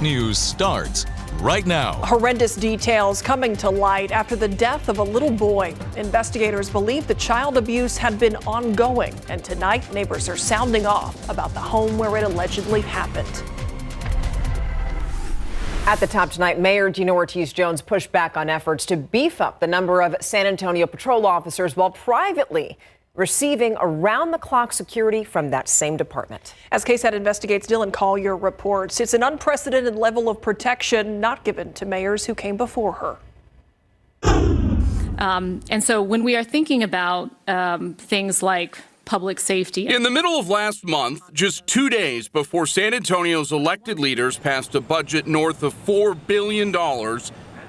News starts right now. Horrendous details coming to light after the death of a little boy. Investigators believe the child abuse had been ongoing, and tonight neighbors are sounding off about the home where it allegedly happened. At the top tonight, Mayor Gina Ortiz-Jones pushed back on efforts to beef up the number of San Antonio patrol officers while privately receiving around-the-clock security from that same department. As KSAT investigates, Dylan Collier reports it's an unprecedented level of protection not given to mayors who came before her. And so when we are thinking about things like public safety. In the middle of last month, just 2 days before San Antonio's elected leaders passed a budget north of $4 billion,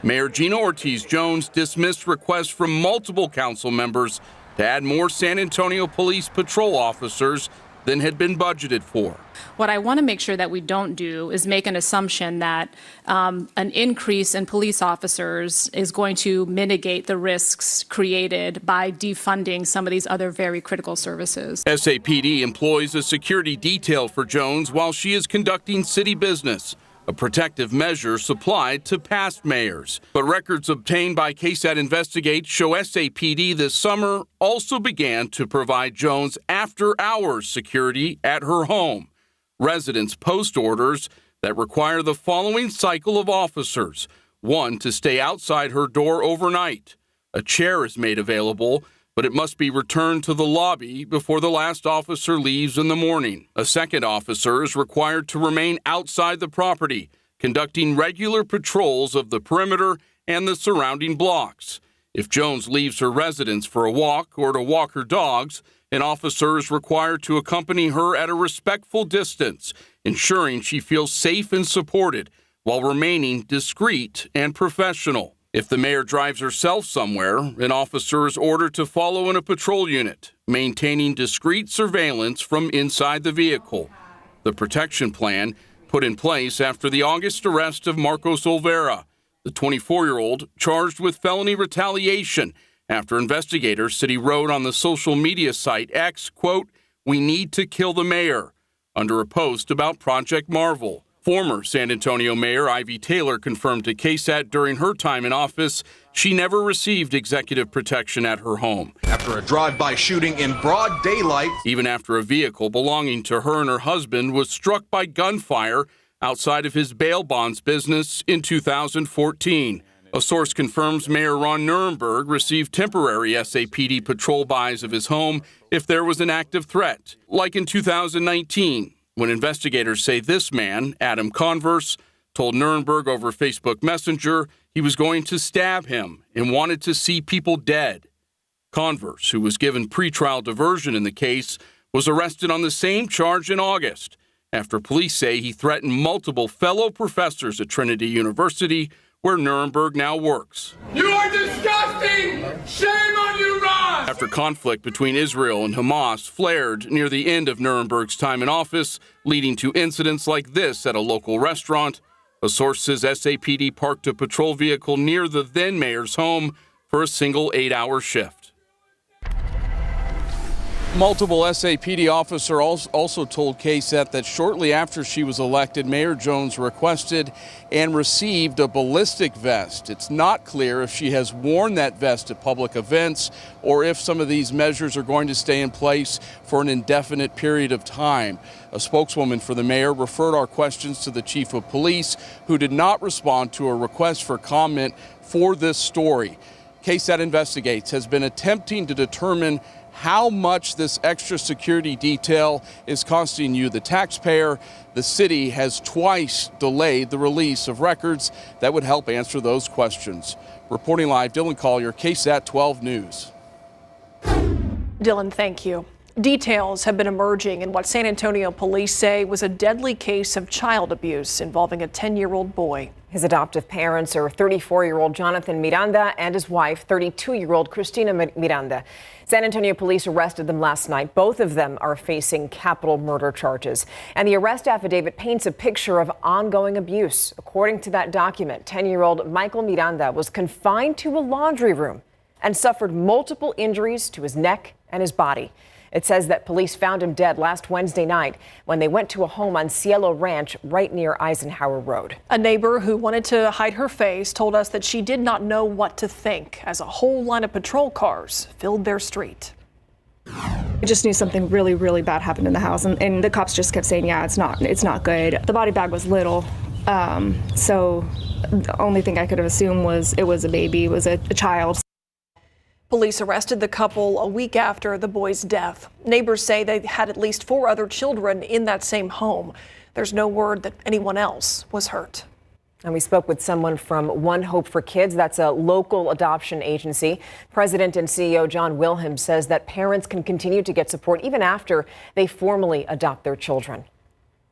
Mayor Gina Ortiz-Jones dismissed requests from multiple council members to add more San Antonio police patrol officers than had been budgeted for. What I want to make sure that we don't do is make an assumption that an increase in police officers is going to mitigate the risks created by defunding some of these other very critical services. SAPD employs a security detail for Jones while she is conducting city business, a protective measure supplied to past mayors. But records obtained by KSAT Investigates show SAPD this summer also began to provide Jones after-hours security at her home. Residents post orders that require the following cycle of officers: one, to stay outside her door overnight. A chair is made available, but it must be returned to the lobby before the last officer leaves in the morning. A second officer is required to remain outside the property, conducting regular patrols of the perimeter and the surrounding blocks. If Jones leaves her residence for a walk or to walk her dogs, an officer is required to accompany her at a respectful distance, ensuring she feels safe and supported while remaining discreet and professional. If the mayor drives herself somewhere, an officer is ordered to follow in a patrol unit, maintaining discreet surveillance from inside the vehicle. The protection plan put in place after the August arrest of Marcos Olvera, the 24-year-old charged with felony retaliation after investigators said he wrote on the social media site X, quote, "We need to kill the mayor," under a post about Project Marvel. Former San Antonio Mayor Ivy Taylor confirmed to KSAT during her time in office she never received executive protection at her home. After a drive-by shooting in broad daylight, even after a vehicle belonging to her and her husband was struck by gunfire outside of his bail bonds business in 2014. A source confirms Mayor Ron Nirenberg received temporary SAPD patrol buys of his home if there was an active threat, like in 2019. When investigators say this man, Adam Converse, told Nirenberg over Facebook Messenger he was going to stab him and wanted to see people dead. Converse, who was given pretrial diversion in the case, was arrested on the same charge in August after police say he threatened multiple fellow professors at Trinity University, where Nirenberg now works. You are disgusting! Shame on you, Ross! After conflict between Israel and Hamas flared near the end of Nirenberg's time in office, leading to incidents like this at a local restaurant, a source says SAPD parked a patrol vehicle near the then mayor's home for a single 8-hour shift. Multiple SAPD officers also told KSAT that shortly after she was elected, Mayor Jones requested and received a ballistic vest. It's not clear if she has worn that vest at public events or if some of these measures are going to stay in place for an indefinite period of time. A spokeswoman for the mayor referred our questions to the chief of police, who did not respond to a request for comment for this story. KSAT Investigates has been attempting to determine how much this extra security detail is costing you, the taxpayer. The city has twice delayed the release of records that would help answer those questions. Reporting live, Dylan Collier, KSAT 12 News. Dylan, thank you. Details have been emerging in what San Antonio police say was a deadly case of child abuse involving a 10-year-old boy. His adoptive parents are 34-year-old Jonathan Miranda and his wife, 32-year-old Cristina Miranda. San Antonio police arrested them last night. Both of them are facing capital murder charges. And the arrest affidavit paints a picture of ongoing abuse. According to that document, 10-year-old Michael Miranda was confined to a laundry room and suffered multiple injuries to his neck and his body. It says that police found him dead last Wednesday night when they went to a home on Cielo Ranch right near Eisenhower Road. A neighbor who wanted to hide her face told us that she did not know what to think as a whole line of patrol cars filled their street. I just knew something really, really bad happened in the house, and the cops just kept saying, yeah, it's not good. The body bag was little, so the only thing I could have assumed was it was a baby, it was a child. Police arrested the couple a week after the boy's death. Neighbors say they had at least 4 other children in that same home. There's no word that anyone else was hurt. And we spoke with someone from One Hope for Kids. That's a local adoption agency. President and CEO John Wilhelm says that parents can continue to get support even after they formally adopt their children.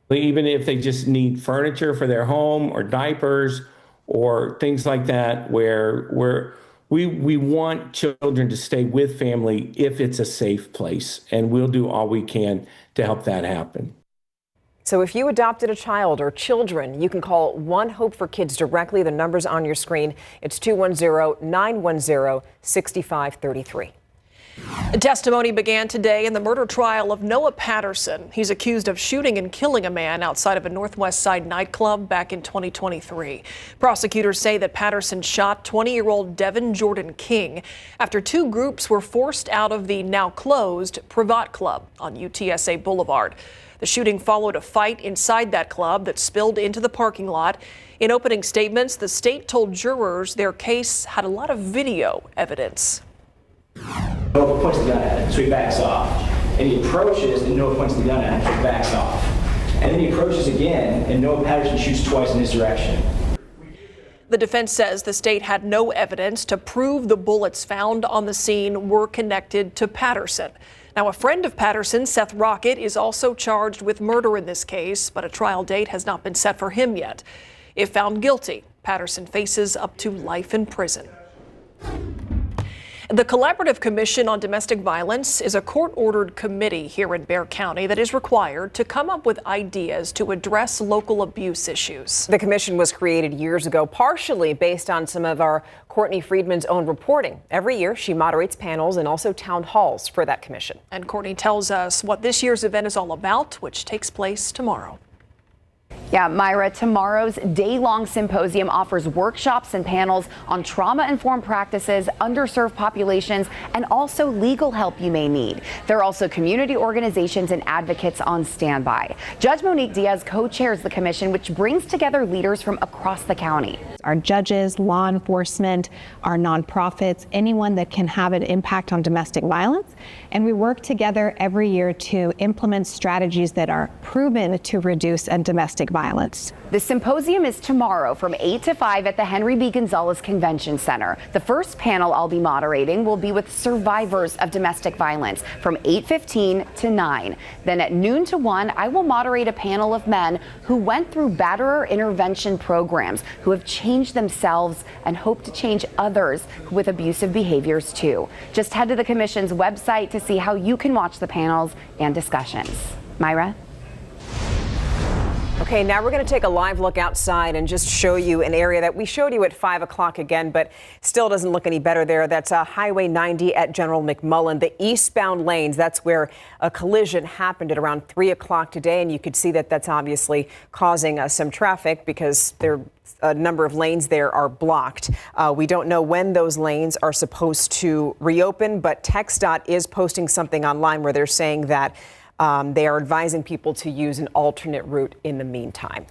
Even if they just need furniture for their home or diapers or things like that, where we want children to stay with family if it's a safe place. And we'll do all we can to help that happen. So if you adopted a child or children, you can call One Hope for Kids directly. The number's on your screen. It's 210-910-6533. Testimony began today in the murder trial of Noah Patterson. He's accused of shooting and killing a man outside of a Northwest Side nightclub back in 2023. Prosecutors say that Patterson shot 20-year-old Devin Jordan King after 2 groups were forced out of the now closed Privat Club on UTSA Boulevard. The shooting followed a fight inside that club that spilled into the parking lot. In opening statements, the state told jurors their case had a lot of video evidence. Noah points the gun at him, so he backs off. And he approaches, and Noah points the gun at him, so he backs off. And then he approaches again, and Noah Patterson shoots twice in his direction. The defense says the state had no evidence to prove the bullets found on the scene were connected to Patterson. Now, a friend of Patterson, Seth Rocket, is also charged with murder in this case, but a trial date has not been set for him yet. If found guilty, Patterson faces up to life in prison. The Collaborative Commission on Domestic Violence is a court-ordered committee here in Bexar County that is required to come up with ideas to address local abuse issues. The commission was created years ago, partially based on some of our Courtney Friedman's own reporting. Every year, she moderates panels and also town halls for that commission. And Courtney tells us what this year's event is all about, which takes place tomorrow. Yeah, Myra, tomorrow's day-long symposium offers workshops and panels on trauma-informed practices, underserved populations, and also legal help you may need. There are also community organizations and advocates on standby. Judge Monique Diaz co-chairs the commission, which brings together leaders from across the county. Our judges, law enforcement, our nonprofits, anyone that can have an impact on domestic violence. And we work together every year to implement strategies that are proven to reduce domestic violence. The symposium is tomorrow from 8 to 5 at the Henry B. Gonzalez Convention Center. The first panel I'll be moderating will be with survivors of domestic violence from 8:15 to 9. Then at noon to 1, I will moderate a panel of men who went through batterer intervention programs, who have changed themselves and hope to change others with abusive behaviors too. Just head to the commission's website to see how you can watch the panels and discussions. Myra? Okay, now we're going to take a live look outside and just show you an area that we showed you at 5 o'clock again, but still doesn't look any better there. That's Highway 90 at General McMullen. The eastbound lanes, that's where a collision happened at around 3 o'clock today, and you could see that that's obviously causing some traffic because a number of lanes there are blocked. We don't know when those lanes are supposed to reopen, but TxDOT is posting something online where they're saying that they are advising people to use an alternate route in the meantime.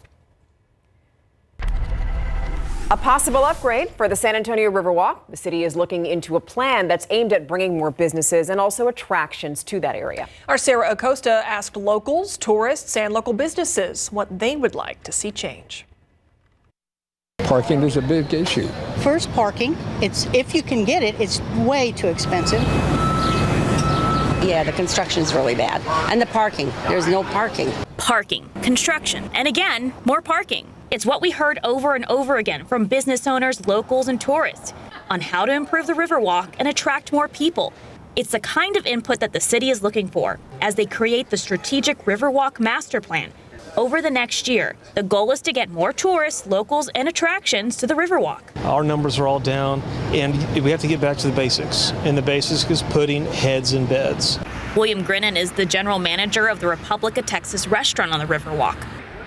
A possible upgrade for the San Antonio Riverwalk. The city is looking into a plan that's aimed at bringing more businesses and also attractions to that area. Our Sarah Acosta asked locals, tourists, and local businesses what they would like to see change. Parking is a big issue. First, parking. If you can get it, it's way too expensive. Yeah, the construction's really bad. And the parking. There's no parking. Parking, construction, and again, more parking. It's what we heard over and over again from business owners, locals, and tourists on how to improve the Riverwalk and attract more people. It's the kind of input that the city is looking for as they create the strategic Riverwalk master plan. Over the next year, the goal is to get more tourists, locals, and attractions to the Riverwalk. Our numbers are all down, and we have to get back to the basics. And the basics is putting heads in beds. William Grinnan is the general manager of the Republic of Texas restaurant on the Riverwalk.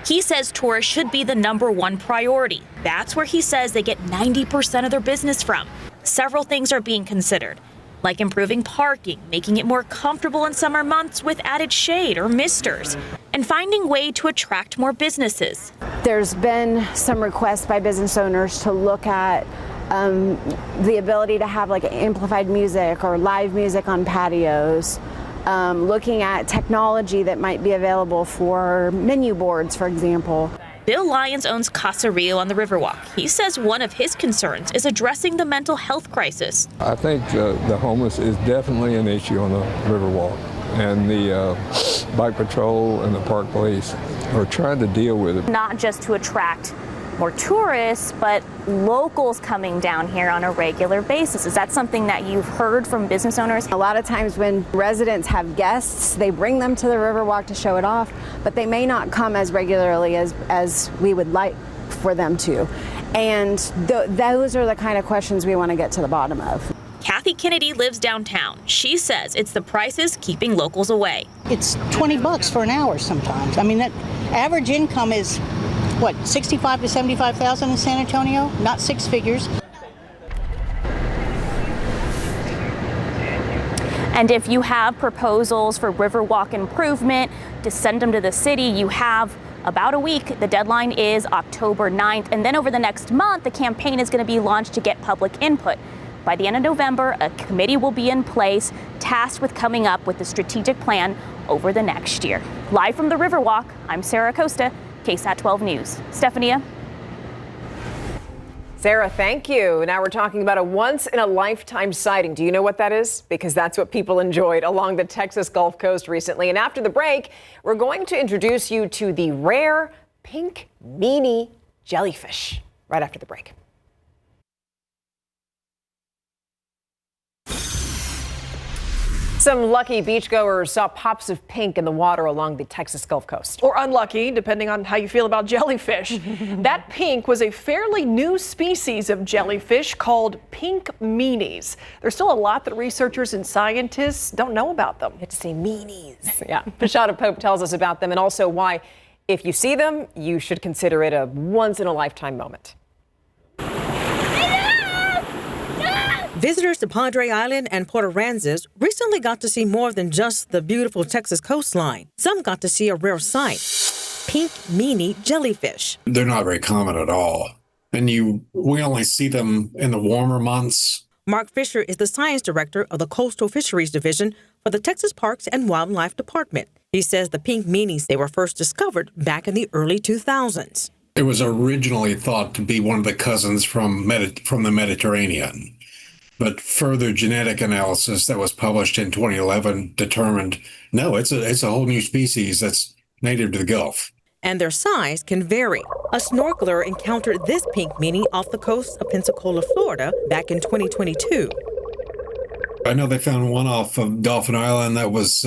He says tourists should be the #1 priority. That's where he says they get 90% of their business from. Several things are being considered, like improving parking, making it more comfortable in summer months with added shade or misters, and finding a way to attract more businesses. There's been some requests by business owners to look at the ability to have like amplified music or live music on patios. Looking at technology that might be available for menu boards, for example. Bill Lyons owns Casa Rio on the Riverwalk. He says one of his concerns is addressing the mental health crisis. I think the homeless is definitely an issue on the Riverwalk, and the bike patrol and the park police are trying to deal with it. Not just to attract more tourists, but locals coming down here on a regular basis. Is that something that you've heard from business owners? A lot of times when residents have guests, they bring them to the Riverwalk to show it off, but they may not come as regularly as we would like for them to. And those are the kind of questions we want to get to the bottom of. Kathy Kennedy lives downtown. She says it's the prices keeping locals away. It's $20 for an hour sometimes. I mean, that average income is what, 65 to 75,000 in San Antonio? Not six figures. And if you have proposals for Riverwalk improvement, to send them to the city, you have about a week. The deadline is October 9th. And then over the next month, the campaign is going to be launched to get public input. By the end of November, a committee will be in place tasked with coming up with the strategic plan over the next year. Live from the Riverwalk, I'm Sarah Costa, KSAT 12 News. Stephania. Sarah, thank you. Now we're talking about a once-in-a-lifetime sighting. Do you know what that is? Because that's what people enjoyed along the Texas Gulf Coast recently. And after the break, we're going to introduce you to the rare pink meanie jellyfish. Right after the break. Some lucky beachgoers saw pops of pink in the water along the Texas Gulf Coast. Or unlucky, depending on how you feel about jellyfish. That pink was a fairly new species of jellyfish called pink meanies. There's still a lot that researchers and scientists don't know about them. You have to say meanies. Yeah. Pashada Pope tells us about them and also why, if you see them, you should consider it a once-in-a-lifetime moment. Visitors to Padre Island and Port Aransas recently got to see more than just the beautiful Texas coastline. Some got to see a rare sight, pink meanie jellyfish. They're not very common at all, and we only see them in the warmer months. Mark Fisher is the science director of the Coastal Fisheries Division for the Texas Parks and Wildlife Department. He says the pink meanies, they were first discovered back in the early 2000s. It was originally thought to be one of the cousins from the Mediterranean. But further genetic analysis that was published in 2011 determined, no, it's a whole new species that's native to the Gulf. And their size can vary. A snorkeler encountered this pink meanie off the coast of Pensacola, Florida, back in 2022. I know they found one off of Dolphin Island that was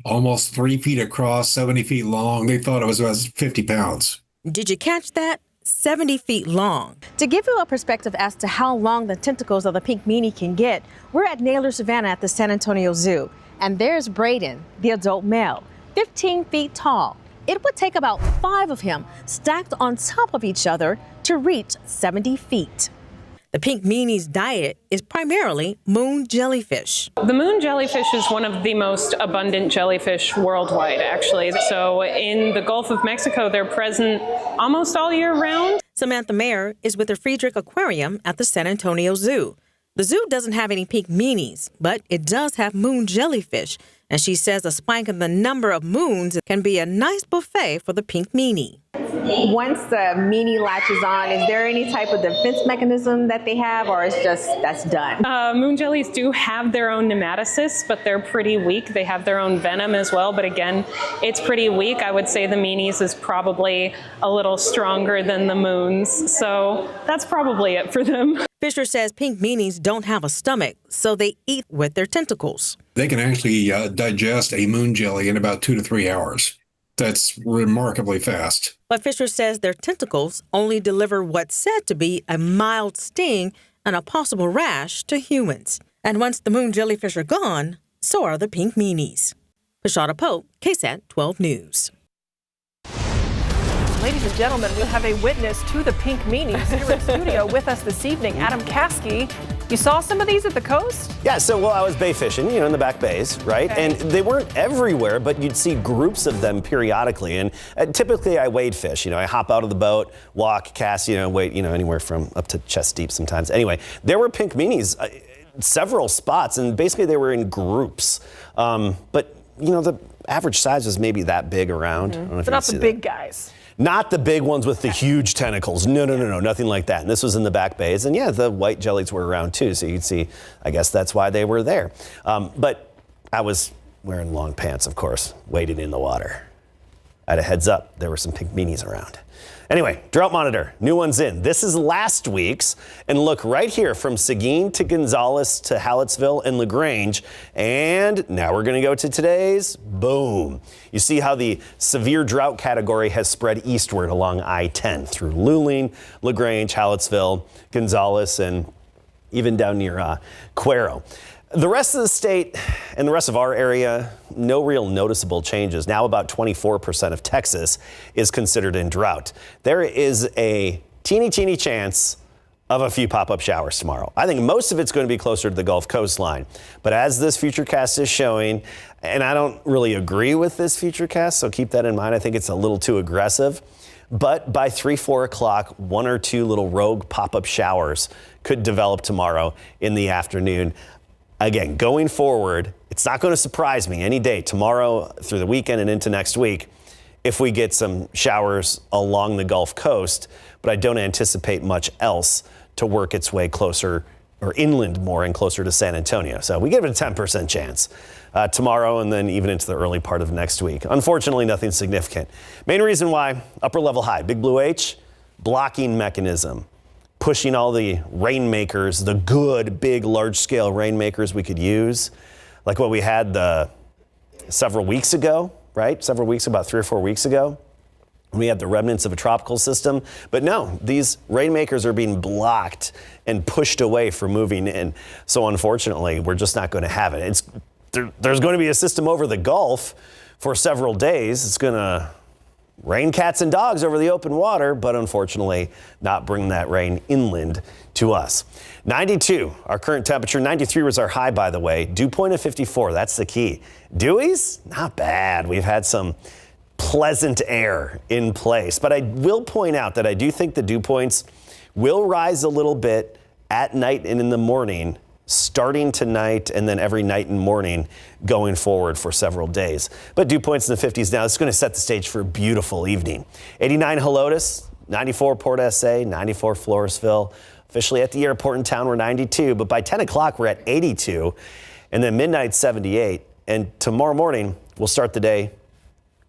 almost 3 feet across, 70 feet long. They thought it was about 50 pounds. Did you catch that? 70 feet long. To give you a perspective as to how long the tentacles of the pink meanie can get, we're at Naylor Savannah at the San Antonio Zoo. And there's Braden, the adult male, 15 feet tall. It would take about 5 of him stacked on top of each other to reach 70 feet. The pink meanie's diet is primarily moon jellyfish. The moon jellyfish is one of the most abundant jellyfish worldwide, actually. So in the Gulf of Mexico, they're present almost all year round. Samantha Mayer is with the Friedrich Aquarium at the San Antonio Zoo. The zoo doesn't have any pink meanies, but it does have moon jellyfish. And she says a spike in the number of moons can be a nice buffet for the pink meanie. Once the meanie latches on, is there any type of defense mechanism that they have, or is just that's done? Moon jellies do have their own nematocysts, but they're pretty weak. They have their own venom as well, but again, it's pretty weak. I would say the meanies is probably a little stronger than the moons, so that's probably it for them. Fisher says pink meanies don't have a stomach, so they eat with their tentacles. They can actually digest a moon jelly in about 2 to 3 hours. That's remarkably fast. But Fisher says their tentacles only deliver what's said to be a mild sting and a possible rash to humans. And once the moon jellyfish are gone, so are the pink meanies. Pashada Pope, KSAT 12 News. Ladies and gentlemen, we have a witness to the pink meanies here in studio with us this evening. Adam Caskey, you saw some of these at the coast? Yeah, so I was bay fishing, in the back bays, right? Okay. And they weren't everywhere, but you'd see groups of them periodically. And typically I wade fish, I hop out of the boat, walk, cast, wade, anywhere from up to chest deep sometimes. Anyway, there were pink meanies, several spots, and basically they were in groups. But, the average size was maybe that big around. I don't know if but not the big guys. Not the big ones with the huge tentacles. No, nothing like that. And this was in the back bays. And yeah, the white jellies were around too. So you'd see, I guess that's why they were there. But I was wearing long pants, of course, wading in the water. I had a heads up. There were some pink meanies around. Anyway, drought monitor, new one's in. This is last week's. And look right here from Seguin to Gonzales to Hallettsville and LaGrange. And now we're going to go to today's. Boom. You see how the severe drought category has spread eastward along I-10 through Luling, LaGrange, Hallettsville, Gonzales, and even down near Cuero. The rest of the state and the rest of our area, no real noticeable changes. Now about 24% of Texas is considered in drought. There is a teeny chance of a few pop-up showers tomorrow. I think most of it's going to be closer to the Gulf coastline. But as this futurecast is showing, and I don't really agree with this futurecast, so keep that in mind. I think it's a little too aggressive. But by 3-4 o'clock, one or two little rogue pop-up showers could develop tomorrow in the afternoon. Again, going forward, it's not going to surprise me any day, tomorrow through the weekend and into next week, if we get some showers along the Gulf Coast, but I don't anticipate much else to work its way closer or inland more and closer to San Antonio. So we give it a 10% chance tomorrow and then even into the early part of next week. Unfortunately, nothing significant. Main reason why, upper level high, big blue H, blocking mechanism. Pushing all the rainmakers, the good, big, large-scale rainmakers we could use, like what we had several weeks ago, right? About 3 or 4 weeks ago. We had the remnants of a tropical system. But no, these rainmakers are being blocked and pushed away from moving in. So unfortunately, we're just not going to have it. There's going to be a system over the Gulf for several days. It's going to rain cats and dogs over the open water, but unfortunately not bring that rain inland to us. 92, our current temperature. 93 was our high, by the way. Dew point of 54, that's the key. Dewies, not bad. We've had some pleasant air in place, but I will point out that I do think the dew points will rise a little bit at night and in the morning, starting tonight and then every night and morning going forward for several days. But dew points in the 50s now. It's going to set the stage for a beautiful evening. 89 Helotes, 94 Port SA, 94 Floresville. Officially at the airport in town, we're 92, but by 10 o'clock, we're at 82, and then midnight 78. And tomorrow morning, we'll start the day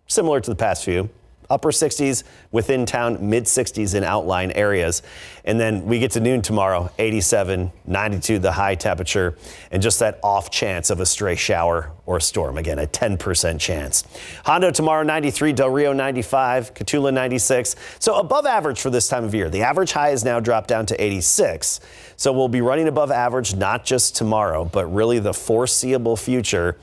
similar to the past few. Upper 60s within town, mid 60s in outlying areas. And then we get to noon tomorrow, 87, 92, the high temperature, and just that off chance of a stray shower or storm. Again, a 10% chance. Hondo tomorrow, 93, Del Rio 95, Cotulla 96. So above average for this time of year. The average high is now dropped down to 86. So we'll be running above average, not just tomorrow, but really the foreseeable future.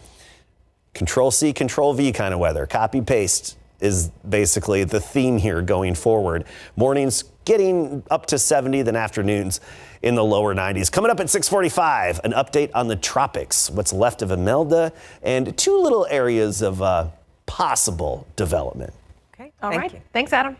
Control C, Control V kind of weather. Copy, paste is basically the theme here going forward. Mornings getting up to 70, then afternoons in the lower 90s. Coming up at 6:45, an update on the tropics, what's left of Imelda, and two little areas of possible development. Okay, all right. Thank you. Thanks, Adam.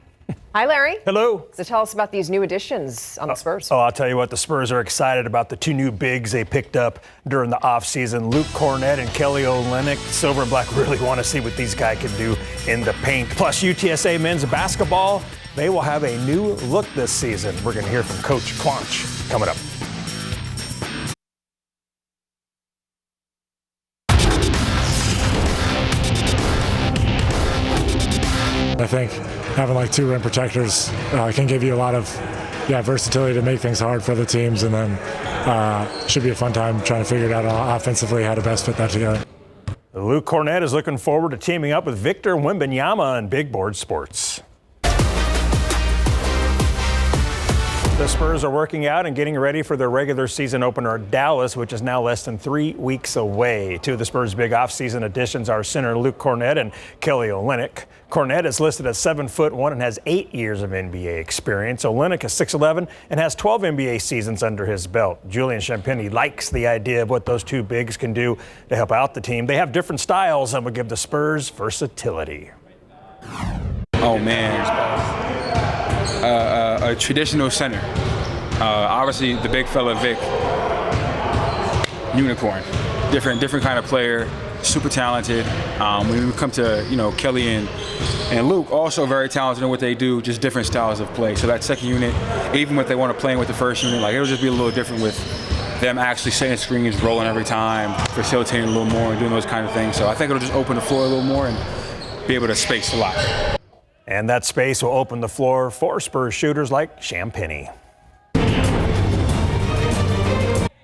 Hi, Larry. Hello. So tell us about these new additions on the Spurs. Oh, I'll tell you what, the Spurs are excited about the two new bigs they picked up during the offseason. Luke Cornett and Kelly Olynyk. Silver and Black really want to see what these guys can do in the paint. Plus, UTSA men's basketball, they will have a new look this season. We're going to hear from Coach Quanch coming up. I think having like two rim protectors can give you a lot of versatility to make things hard for the teams, and then should be a fun time trying to figure it out offensively how to best fit that together. Luke Cornett is looking forward to teaming up with Victor Wembanyama on Big Board Sports. The Spurs are working out and getting ready for their regular season opener at Dallas, which is now less than 3 weeks away. Two of the Spurs' big offseason additions are center Luke Kornet and Kelly Olynyk. Kornet is listed as 7'1" and has 8 years of NBA experience. Olynyk is 6'11" and has 12 NBA seasons under his belt. Julian Champagnie likes the idea of what those two bigs can do to help out the team. They have different styles and would give the Spurs versatility. Oh, man. A traditional center. Obviously, the big fella, Vic. Unicorn. Different kind of player. Super talented. When we come to, Kelly and Luke, also very talented in what they do, just different styles of play. So that second unit, even if they want to play with the first unit, it'll just be a little different with them actually setting screens, rolling every time, facilitating a little more and doing those kind of things. So I think it'll just open the floor a little more and be able to space a lot. And that space will open the floor for Spurs shooters like Champagnie.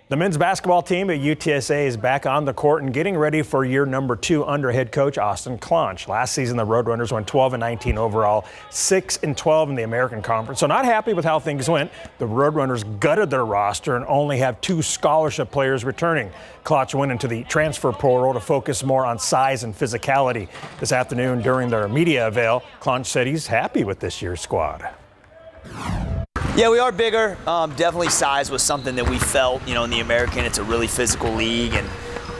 The men's basketball team at UTSA is back on the court and getting ready for year number 2 under head coach Austin Clonch. Last season, the Roadrunners went 12-19 overall, 6-12 in the American Conference. So not happy with how things went. The Roadrunners gutted their roster and only have 2 scholarship players returning. Clonch went into the transfer portal to focus more on size and physicality. This afternoon during their media avail, Clonch said he's happy with this year's squad. Yeah, we are bigger. Definitely size was something that we felt, in the American. It's a really physical league, and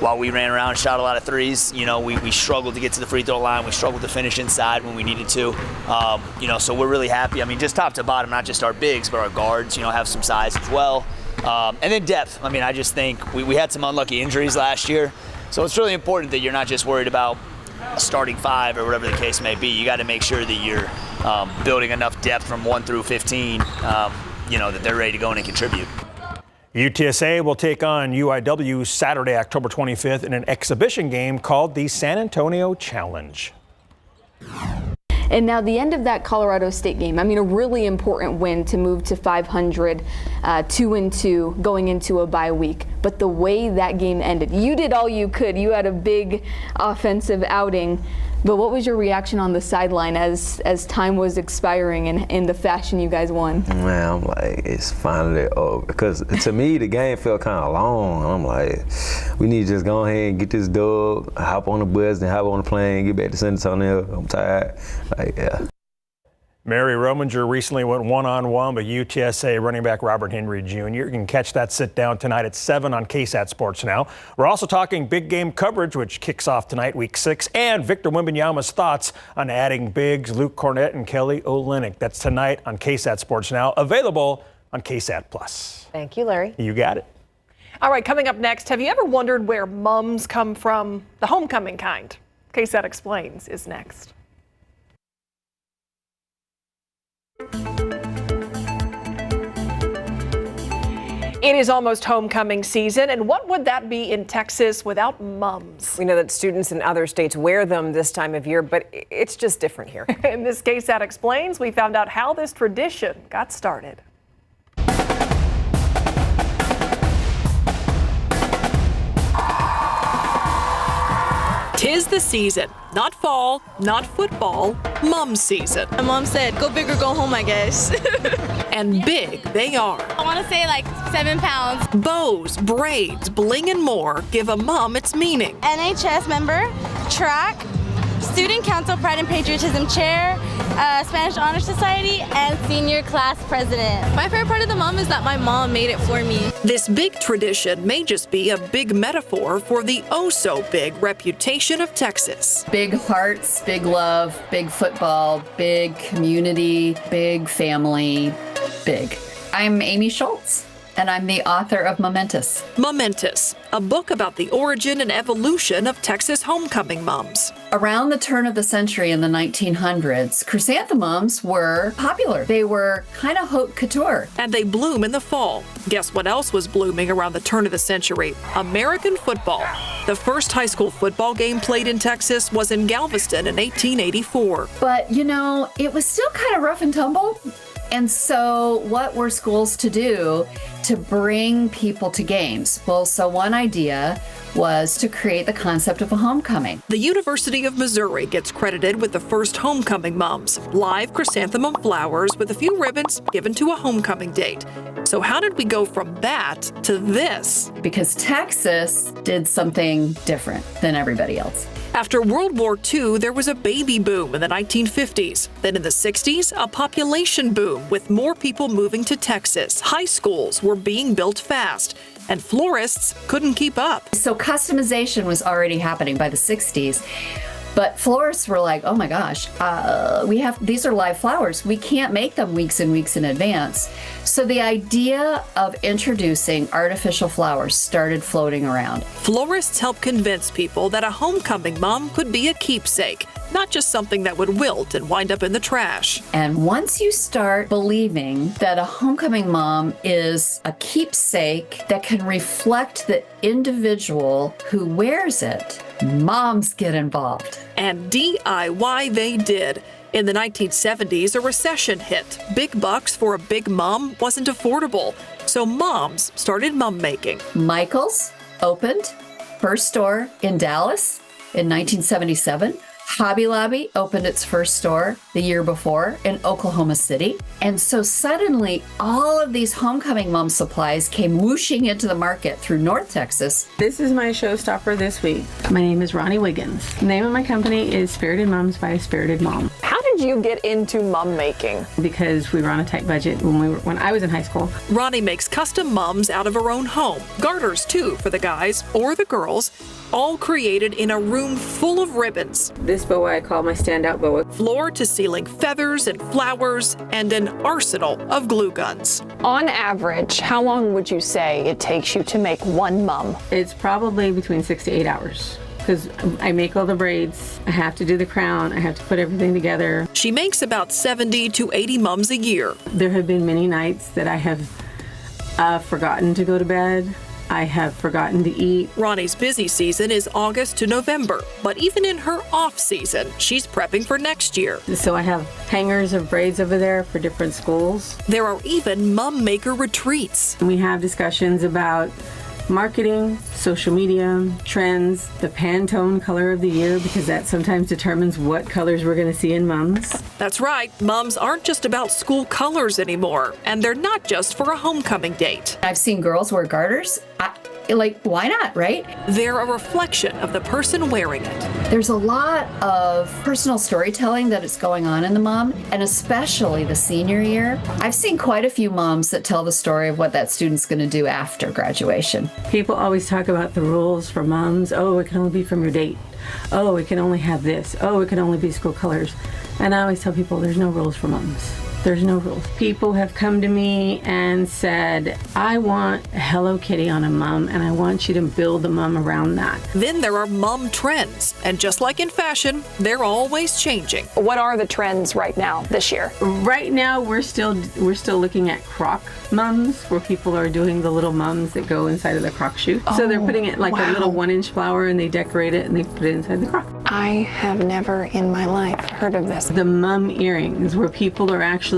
while we ran around and shot a lot of threes, we struggled to get to the free throw line. We struggled to finish inside when we needed to. So we're really happy. Just top to bottom, not just our bigs, but our guards, have some size as well. And then depth. I just think we had some unlucky injuries last year. So it's really important that you're not just worried about a starting 5 or whatever the case may be. You got to make sure that you're building enough depth from 1 through 15, that they're ready to go in and contribute. UTSA will take on UIW Saturday, October 25th in an exhibition game called the San Antonio Challenge. And now the end of that Colorado State game, a really important win to move to 500, 2-2 going into a bye week. But the way that game ended, you did all you could. You had a big offensive outing. But what was your reaction on the sideline as time was expiring and in the fashion you guys won? Man, I'm like, it's finally over. Because to me, the game felt kind of long. I'm like, we need to just go ahead and get this dub, hop on the bus, and hop on the plane, get back to San Antonio. I'm tired. Yeah. Mary Rominger recently went one-on-one with UTSA running back Robert Henry Jr. You can catch that sit down tonight at 7 on KSAT Sports Now. We're also talking big game coverage, which kicks off tonight, week 6, and Victor Wembanyama's thoughts on adding bigs Luke Kornet and Kelly Olynyk. That's tonight on KSAT Sports Now, available on KSAT Plus. Thank you, Larry. You got it. All right, coming up next, have you ever wondered where mums come from? The homecoming kind. KSAT Explains is next. It is almost homecoming season, and what would that be in Texas without mums? We know that students in other states wear them this time of year, but it's just different here. In this KSAT Explains, we found out how this tradition got started. 'Tis the season, not fall, not football, mum season. My mom said, go big or go home, I guess. And big they are. I want to say like 7 pounds. Bows, braids, bling, and more give a mum its meaning. NHS member, track, student council pride and patriotism chair, Spanish Honor Society, and senior class president. My favorite part of the mom is that my mom made it for me. This big tradition may just be a big metaphor for the oh-so-big reputation of Texas. Big hearts, big love, big football, big community, big family, big. I'm Amy Schultz, and I'm the author of Momentous. Momentous, a book about the origin and evolution of Texas homecoming mums. Around the turn of the century in the 1900s, chrysanthemums were popular. They were kind of haute couture. And they bloom in the fall. Guess what else was blooming around the turn of the century? American football. The first high school football game played in Texas was in Galveston in 1884. But, it was still kind of rough and tumble. And so what were schools to do to bring people to games? Well, so one idea was to create the concept of a homecoming. The University of Missouri gets credited with the first homecoming mums, live chrysanthemum flowers with a few ribbons given to a homecoming date. So how did we go from that to this? Because Texas did something different than everybody else. After World War II, there was a baby boom in the 1950s. Then in the 60s, a population boom with more people moving to Texas. High schools were being built fast, and florists couldn't keep up. So customization was already happening by the 60s. But florists were like, oh my gosh, these are live flowers. We can't make them weeks and weeks in advance. So the idea of introducing artificial flowers started floating around. Florists help convince people that a homecoming mom could be a keepsake, not just something that would wilt and wind up in the trash. And once you start believing that a homecoming mom is a keepsake that can reflect the individual who wears it, moms get involved. And DIY they did. In the 1970s, a recession hit. Big bucks for a big mom wasn't affordable, so moms started mum making. Michael's opened first store in Dallas in 1977. Hobby Lobby opened its first store the year before in Oklahoma City. And so suddenly all of these homecoming mom supplies came whooshing into the market through North Texas. This is my showstopper this week. My name is Ronnie Wiggins. The name of my company is Spirited Moms by a Spirited Mom. How did you get into mum making? Because we were on a tight budget when I was in high school. Ronnie makes custom mums out of her own home. Garters too for the guys or the girls, all created in a room full of ribbons. This boa I call my standout boa. Floor to ceiling feathers and flowers and an arsenal of glue guns. On average, how long would you say it takes you to make one mum? It's probably between 6 to 8 hours. Because I make all the braids, I have to do the crown, I have to put everything together. She makes about 70 to 80 mums a year. There have been many nights that I have forgotten to go to bed. I have forgotten to eat. Ronnie's busy season is August to November, but even in her off season, she's prepping for next year. So I have hangers of braids over there for different schools. There are even mum maker retreats. We have discussions about marketing, social media, trends, the Pantone color of the year, because that sometimes determines what colors we're going to see in mums. That's right, mums aren't just about school colors anymore, and they're not just for a homecoming date. I've seen girls wear garters. Why not, right? They're a reflection of the person wearing it. There's a lot of personal storytelling that is going on in the mom, and especially the senior year. I've seen quite a few moms that tell the story of what that student's going to do after graduation. People always talk about the rules for moms. Oh, it can only be from your date. Oh, it can only have this. Oh, it can only be school colors. And I always tell people there's no rules for moms. There's no rules. People have come to me and said, I want a Hello Kitty on a mum, and I want you to build the mum around that. Then there are mum trends, and just like in fashion, they're always changing. What are the trends right now this year? Right now, we're still looking at croc mums, where people are doing the little mums that go inside of the croc shoe. So they're putting it like a little 1-inch flower, and they decorate it, and they put it inside the croc. I have never in my life heard of this. The mum earrings, where people are actually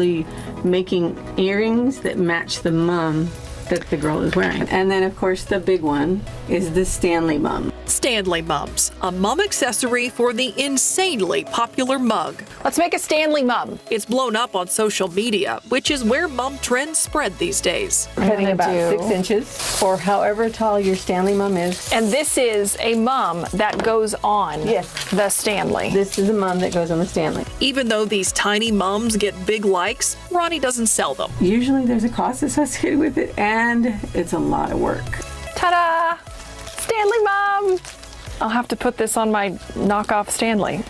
making earrings that match the mum that the girl is wearing. And then, of course, the big one is the Stanley mum. Stanley mums, a mum accessory for the insanely popular mug. Let's make a Stanley mum. It's blown up on social media, which is where mum trends spread these days. We're heading about 6 inches, or however tall your Stanley mum is. And this is a mum that goes on the Stanley. This is a mum that goes on the Stanley. Even though these tiny mums get big likes, Ronnie doesn't sell them. Usually there's a cost associated with it, and it's a lot of work. Ta-da! Stanley mum! I'll have to put this on my knockoff Stanley.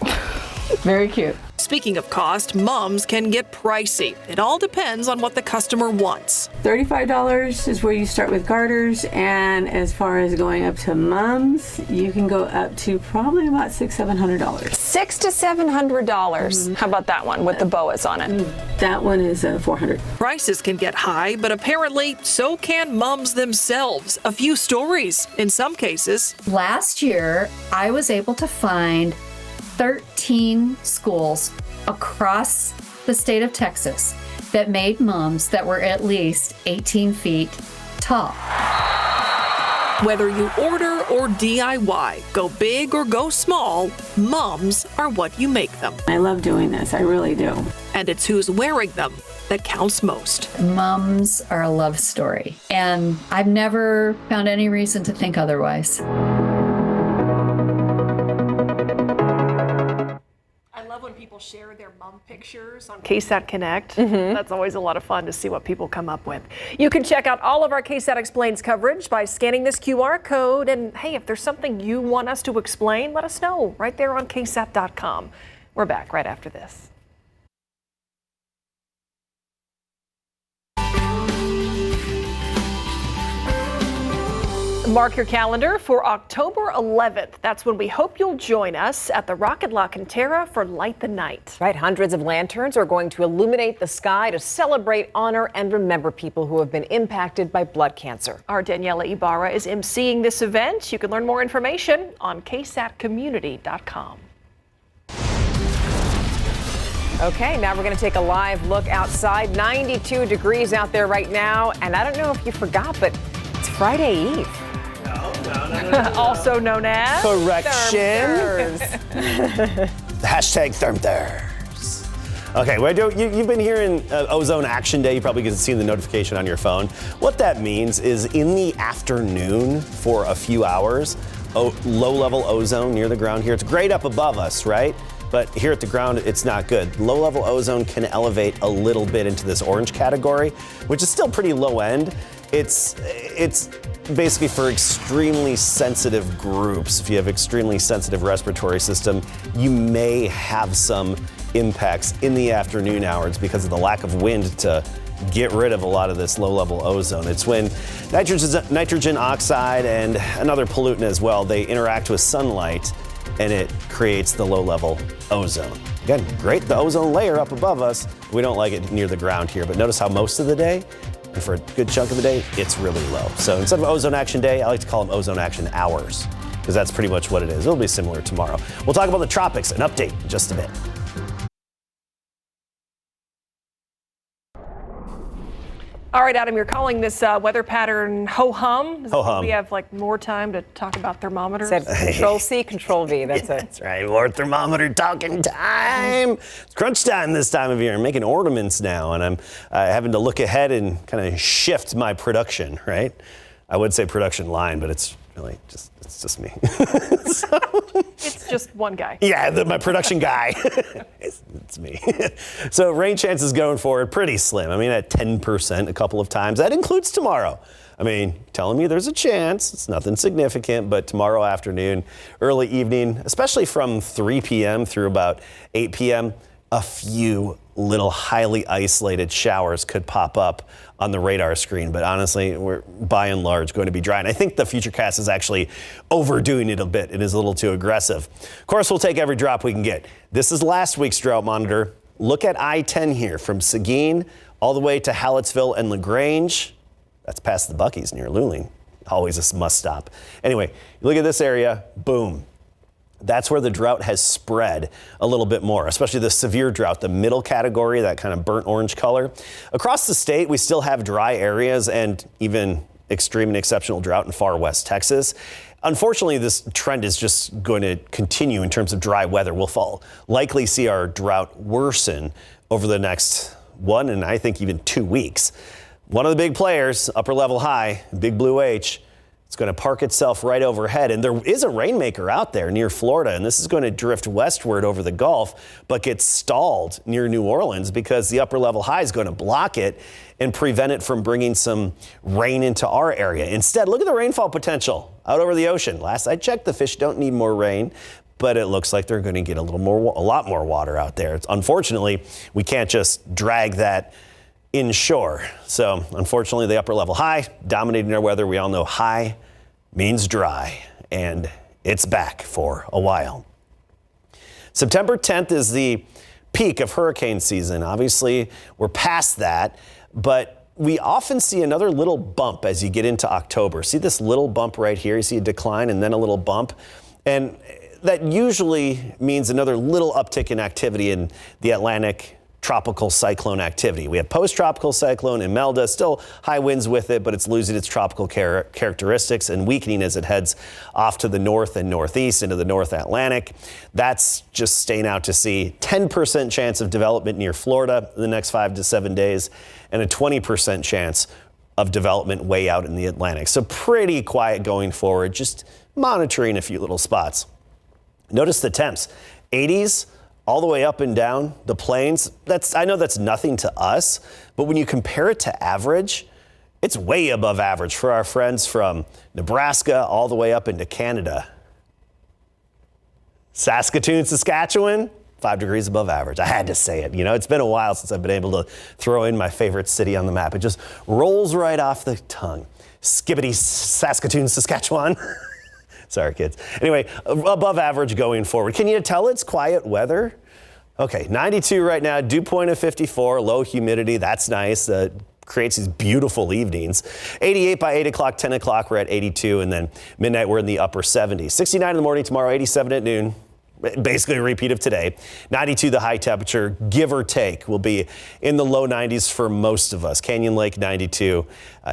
Very cute. Speaking of cost, mums can get pricey. It all depends on what the customer wants. $35 is where you start with garters, and as far as going up to mums, you can go up to probably about $600-700. $600 to $700. How about that one with the boas on it? That one is $400. Prices can get high, but apparently so can mums themselves. A few stories in some cases. Last year, I was able to find 13 schools across the state of Texas that made mums that were at least 18 feet tall. Whether you order or DIY, go big or go small, mums are what you make them. I love doing this, I really do. And it's who's wearing them that counts most. Mums are a love story, and I've never found any reason to think otherwise. I love when people share their mom pictures on KSAT Connect. That's always a lot of fun to see what people come up with. You can check out all of our KSAT Explains coverage by scanning this QR code. And hey, if there's something you want us to explain, let us know right there on KSAT.com. We're back right after this. Mark your calendar for October 11th. That's when we hope you'll join us at the Rocket La Cantera for Light the Night. Right, hundreds of lanterns are going to illuminate the sky to celebrate, honor, and remember people who have been impacted by blood cancer. Our Daniela Ibarra is emceeing this event. You can learn more information on ksatcommunity.com. Okay, now we're going to take a live look outside. 92 degrees out there right now. And I don't know if you forgot, but it's Friday Eve. Also known as correction. Hashtag Thermthers. Okay, well, you've been hearing Ozone Action Day. You probably get to see the notification on your phone. What that means is in the afternoon for a few hours, low-level ozone near the ground here. It's great up above us, right? But here at the ground, it's not good. Low-level ozone can elevate a little bit into this orange category, which is still pretty low end. It's basically for extremely sensitive groups. If you have extremely sensitive respiratory system, you may have some impacts in the afternoon hours because of the lack of wind to get rid of a lot of this low-level ozone. It's when nitrogen oxide and another pollutant as well, they interact with sunlight and it creates the low-level ozone. Again, great, the ozone layer up above us. We don't like it near the ground here, but notice how most of the day, and for a good chunk of the day, it's really low. So instead of Ozone Action Day, I like to call them Ozone Action Hours, because that's pretty much what it is. It'll be similar tomorrow. We'll talk about the tropics, an update in just a bit. All right, Adam, you're calling this weather pattern ho-hum. Ho-hum. We have like more time to talk about thermometers. Said Control-C, Control-V, that's it. That's right, more thermometer talking time. It's crunch time this time of year. I'm making ornaments now, and I'm having to look ahead and kind of shift my production, right? I would say production line, but it's really it's just me. It's just one guy. Yeah, my production guy. It's me. So rain chances going forward, pretty slim. I mean, at 10% a couple of times. That includes tomorrow. I mean, telling me there's a chance. It's nothing significant, but tomorrow afternoon, early evening, especially from 3 p.m. through about 8 p.m., a few little highly isolated showers could pop up on the radar screen, but honestly, we're by and large going to be dry. And I think the Futurecast is actually overdoing it a bit. It is a little too aggressive. Of course, we'll take every drop we can get. This is last week's drought monitor. Look at I-10 here from Seguin all the way to Hallettsville and LaGrange. That's past the Buc-ee's near Luling. Always a must stop. Anyway, you look at this area, boom. That's where the drought has spread a little bit more, especially the severe drought, the middle category, that kind of burnt orange color. Across the state, we still have dry areas and even extreme and exceptional drought in far west Texas. Unfortunately, this trend is just going to continue in terms of dry weather. We'll likely see our drought worsen over the next 1 and I think even 2 weeks. One of the big players, upper level high, Big Blue H, it's going to park itself right overhead, and there is a rainmaker out there near Florida, and this is going to drift westward over the Gulf, but get stalled near New Orleans because the upper level high is going to block it and prevent it from bringing some rain into our area. Instead, look at the rainfall potential out over the ocean. Last I checked, the fish don't need more rain, but it looks like they're going to get a lot more water out there. Unfortunately, we can't just drag that inshore. So unfortunately, the upper level high dominating our weather. We all know high means dry, and it's back for a while. September 10th is the peak of hurricane season. Obviously, we're past that, but we often see another little bump as you get into October. See this little bump right here? You see a decline and then a little bump. And that usually means another little uptick in activity in the Atlantic tropical cyclone activity. We have post-tropical cyclone Imelda, still high winds with it, but it's losing its tropical characteristics and weakening as it heads off to the north and northeast into the North Atlantic. That's just staying out to sea. 10% chance of development near Florida in the next 5 to 7 days, and a 20% chance of development way out in the Atlantic. So pretty quiet going forward, just monitoring a few little spots. Notice the temps, 80s, all the way up and down the plains. I know that's nothing to us, but when you compare it to average, it's way above average for our friends from Nebraska all the way up into Canada. Saskatoon, Saskatchewan, 5 degrees above average. I had to say it. You know, it's been a while since I've been able to throw in my favorite city on the map. It just rolls right off the tongue. Skibbity, Saskatoon, Saskatchewan. Sorry, kids. Anyway, above average going forward. Can you tell it's quiet weather? Okay, 92 right now, dew point of 54, low humidity. That's nice. Creates these beautiful evenings. 88 by 8 o'clock, 10 o'clock, we're at 82, and then midnight, we're in the upper 70s. 69 in the morning tomorrow, 87 at noon. Basically a repeat of today. 92 the high temperature, give or take, will be in the low 90s for most of us. Canyon Lake 92,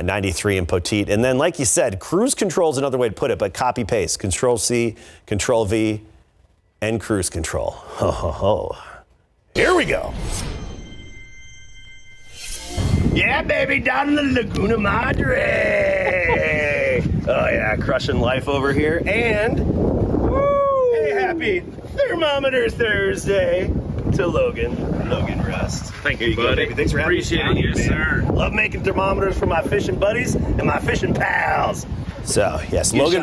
93 in Poteet. And then, like you said, cruise control is another way to put it, but copy paste. Control C, Control V, and cruise control. Ho, ho, ho. Here we go. Yeah, baby, down in the Laguna Madre. Oh yeah, crushing life over here. And hey, happy Thermometer Thursday to Logan Rust. Thank you, buddy. Thanks for having me. Appreciate it, yes, sir. Love making thermometers for my fishing buddies and my fishing pals. So, yes, Logan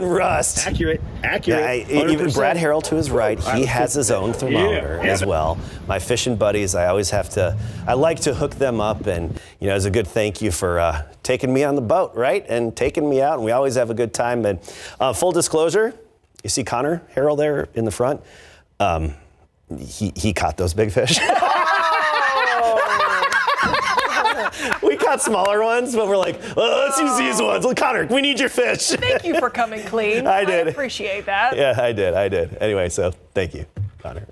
Rust. Accurate. Yeah, even Brad Harrell to his right, he has his own thermometer as well. My fishing buddies, I like to hook them up, and as a good thank you for taking me on the boat, right? And taking me out, and we always have a good time. And full disclosure, you see Connor Harrell there in the front? He caught those big fish. We caught smaller ones, but we're like, let's use these ones. Look, Connor, we need your fish. Thank you for coming clean. I did. I appreciate that. Yeah, I did. Anyway, so thank you, Connor.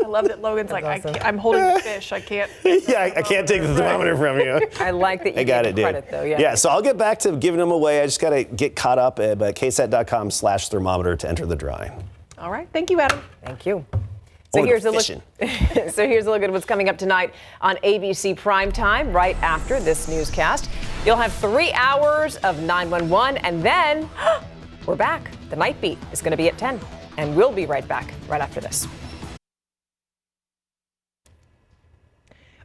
I love that Logan's like, awesome. I'm holding the fish. I can't. Yeah, I can't take the thermometer from you. I like that you got gave it, credit, though. Yeah. Yeah, so I'll get back to giving them away. I just got to get caught up at ksat.com/thermometer to enter the drawing. All right. Thank you, Adam. Thank you. So here's a look. So here's a look at what's coming up tonight on ABC Primetime. Right after this newscast, you'll have 3 hours of 911, and then we're back. The Night Beat is going to be at 10, and we'll be right back right after this.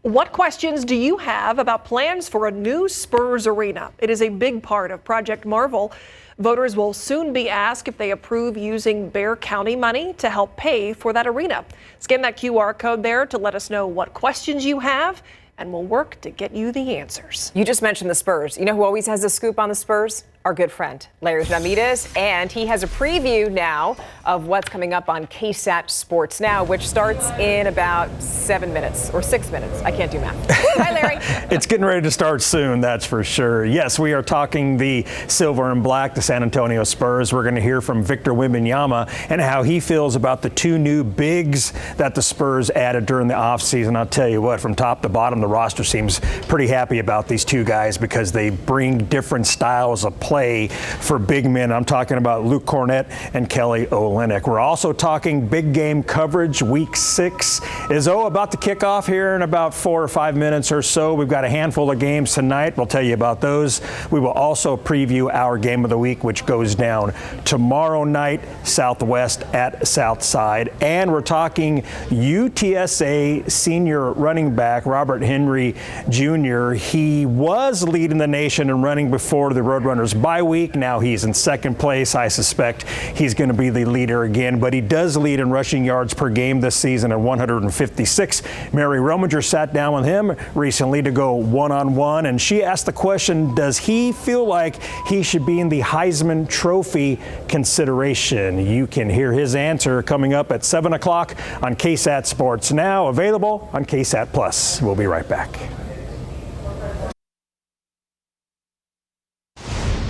What questions do you have about plans for a new Spurs arena? It is a big part of Project Marvel. Voters will soon be asked if they approve using Bexar County money to help pay for that arena. Scan that QR code there to let us know what questions you have, and we'll work to get you the answers. You just mentioned the Spurs. You know who always has a scoop on the Spurs? Our good friend, Larry Ramirez, and he has a preview now of what's coming up on KSAT Sports Now, which starts in about 7 minutes or 6 minutes. I can't do math. Hi, Larry. It's getting ready to start soon, that's for sure. Yes, we are talking the silver and black, the San Antonio Spurs. We're going to hear from Victor Wembanyama and how he feels about the 2 new bigs that the Spurs added during the offseason. I'll tell you what, from top to bottom, the roster seems pretty happy about these 2 guys because they bring different styles of play for big men. I'm talking about Luke Cornett and Kelly Olynyk. We're also talking big game coverage. Week 6 is about to kick off here in about 4 or 5 minutes or so. We've got a handful of games tonight. We'll tell you about those. We will also preview our game of the week, which goes down tomorrow night, Southwest at Southside. And we're talking UTSA senior running back Robert Henry Jr. He was leading the nation in running before the Roadrunners bye week. Now he's in second place. I suspect he's going to be the leader again, but he does lead in rushing yards per game this season at 156. Mary Rominger sat down with him recently to go one-on-one, and she asked the question, does he feel like he should be in the Heisman Trophy consideration? You can hear his answer coming up at 7 o'clock on KSAT Sports Now, available on KSAT Plus. We'll be right back.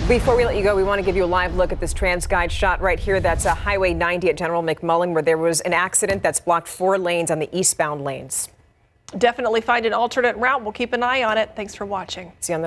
Before we let you go, we want to give you a live look at this TransGuide shot right here. That's Highway 90 at General McMullen, where there was an accident that's blocked 4 lanes on the eastbound lanes. Definitely find an alternate route. We'll keep an eye on it. Thanks for watching. See you on the